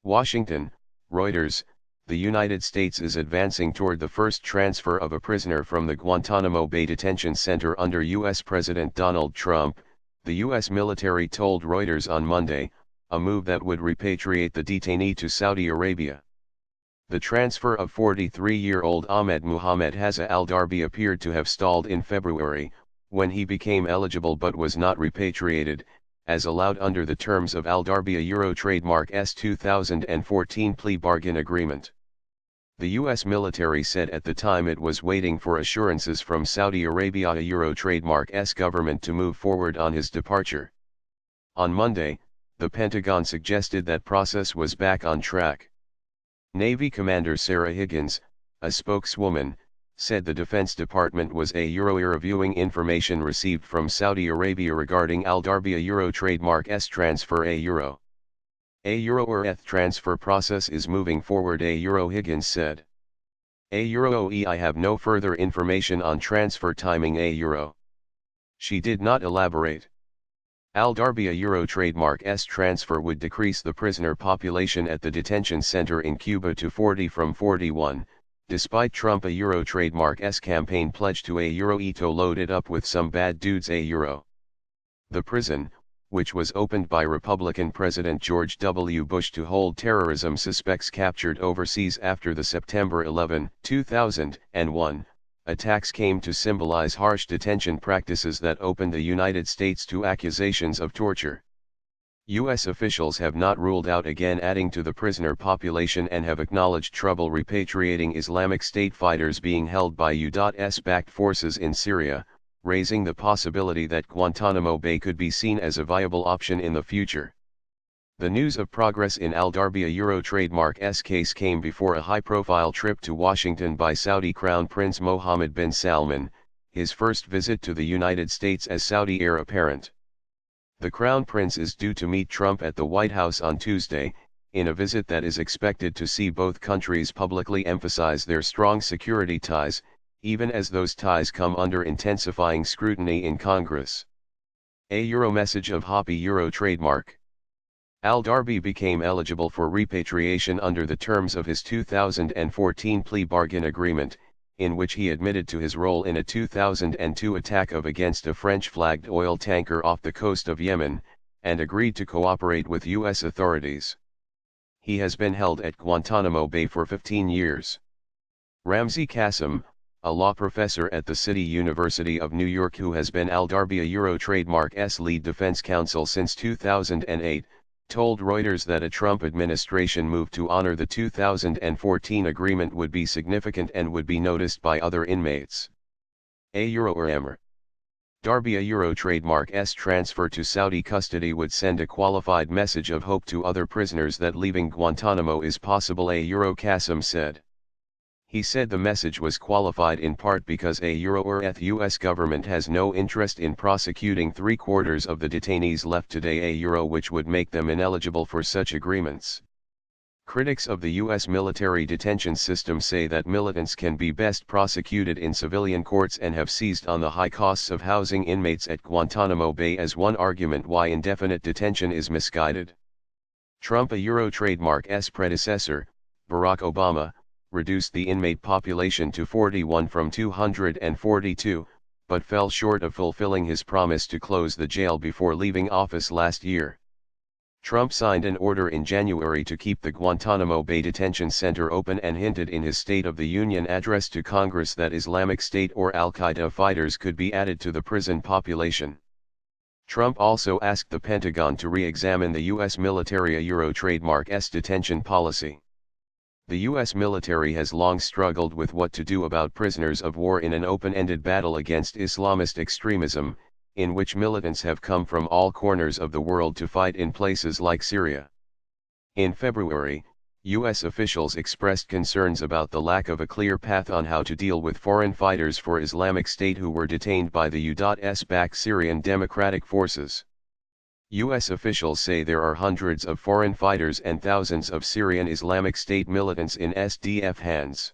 Washington, Reuters, the United States is advancing toward the first transfer of a prisoner from the Guantanamo Bay detention center under U.S. President Donald Trump, the U.S. military told Reuters on Monday, a move that would repatriate the detainee to Saudi Arabia. The transfer of 43-year-old Ahmed Muhammad Hazza al-Darbi appeared to have stalled in February, when he became eligible but was not repatriated, as allowed under the terms of al-Darbi Euro trademark S 2014 plea bargain agreement. The U.S. military said at the time it was waiting for assurances from Saudi Arabia Euro trademark S government to move forward on his departure. On Monday, the Pentagon suggested that process was back on track. Navy Commander Sarah Higgins, a spokeswoman, said the Defense Department was reviewing information received from Saudi Arabia regarding al-Darbi Euro trademark S transfer ETH transfer process is moving forward Higgins said. I have no further information on transfer timing She did not elaborate. Al-Darbi Euro trademark S transfer would decrease the prisoner population at the detention center in Cuba to 40 from 41, despite Trump Euro trademark S campaign pledge to ETO loaded up with some bad dudes The prison, which was opened by Republican President George W. Bush to hold terrorism suspects captured overseas after the September 11, 2001, attacks came to symbolize harsh detention practices that opened the United States to accusations of torture. U.S. officials have not ruled out again adding to the prisoner population and have acknowledged trouble repatriating Islamic State fighters being held by U.S.-backed forces in Syria, raising the possibility that Guantanamo Bay could be seen as a viable option in the future. The news of progress in al-Darbi Euro trademark S case came before a high-profile trip to Washington by Saudi Crown Prince Mohammed bin Salman, his first visit to the United States as Saudi heir apparent. The Crown Prince is due to meet Trump at the White House on Tuesday, in a visit that is expected to see both countries publicly emphasize their strong security ties, even as those ties come under intensifying scrutiny in Congress. Message of Happy Euro trademark. Al-Darbi became eligible for repatriation under the terms of his 2014 plea bargain agreement, in which he admitted to his role in a 2002 attack against a French-flagged oil tanker off the coast of Yemen, and agreed to cooperate with U.S. authorities. He has been held at Guantanamo Bay for 15 years. Ramzi Qasem, a law professor at the City University of New York who has been al-Darbi Euro trademark S lead defense counsel since 2008, told Reuters that a Trump administration move to honor the 2014 agreement would be significant and would be noticed by other inmates. Darbi Euro trademark S transfer to Saudi custody would send a qualified message of hope to other prisoners that leaving Guantanamo is possible Qasem said. He said the message was qualified in part because the U.S. government has no interest in prosecuting 3/4 of the detainees left today which would make them ineligible for such agreements. Critics of the U.S. military detention system say that militants can be best prosecuted in civilian courts and have seized on the high costs of housing inmates at Guantanamo Bay as one argument why indefinite detention is misguided. Trump Euro trademark S predecessor, Barack Obama, reduced the inmate population to 41 from 242, but fell short of fulfilling his promise to close the jail before leaving office last year. Trump signed an order in January to keep the Guantanamo Bay Detention Center open and hinted in his State of the Union address to Congress that Islamic State or Al-Qaeda fighters could be added to the prison population. Trump also asked the Pentagon to re-examine the U.S. military Euro trademark S detention policy. The U.S. military has long struggled with what to do about prisoners of war in an open-ended battle against Islamist extremism, in which militants have come from all corners of the world to fight in places like Syria. In February, U.S. officials expressed concerns about the lack of a clear path on how to deal with foreign fighters for Islamic State who were detained by the U.S.-backed Syrian Democratic Forces. U.S. officials say there are hundreds of foreign fighters and thousands of Syrian Islamic State militants in SDF hands.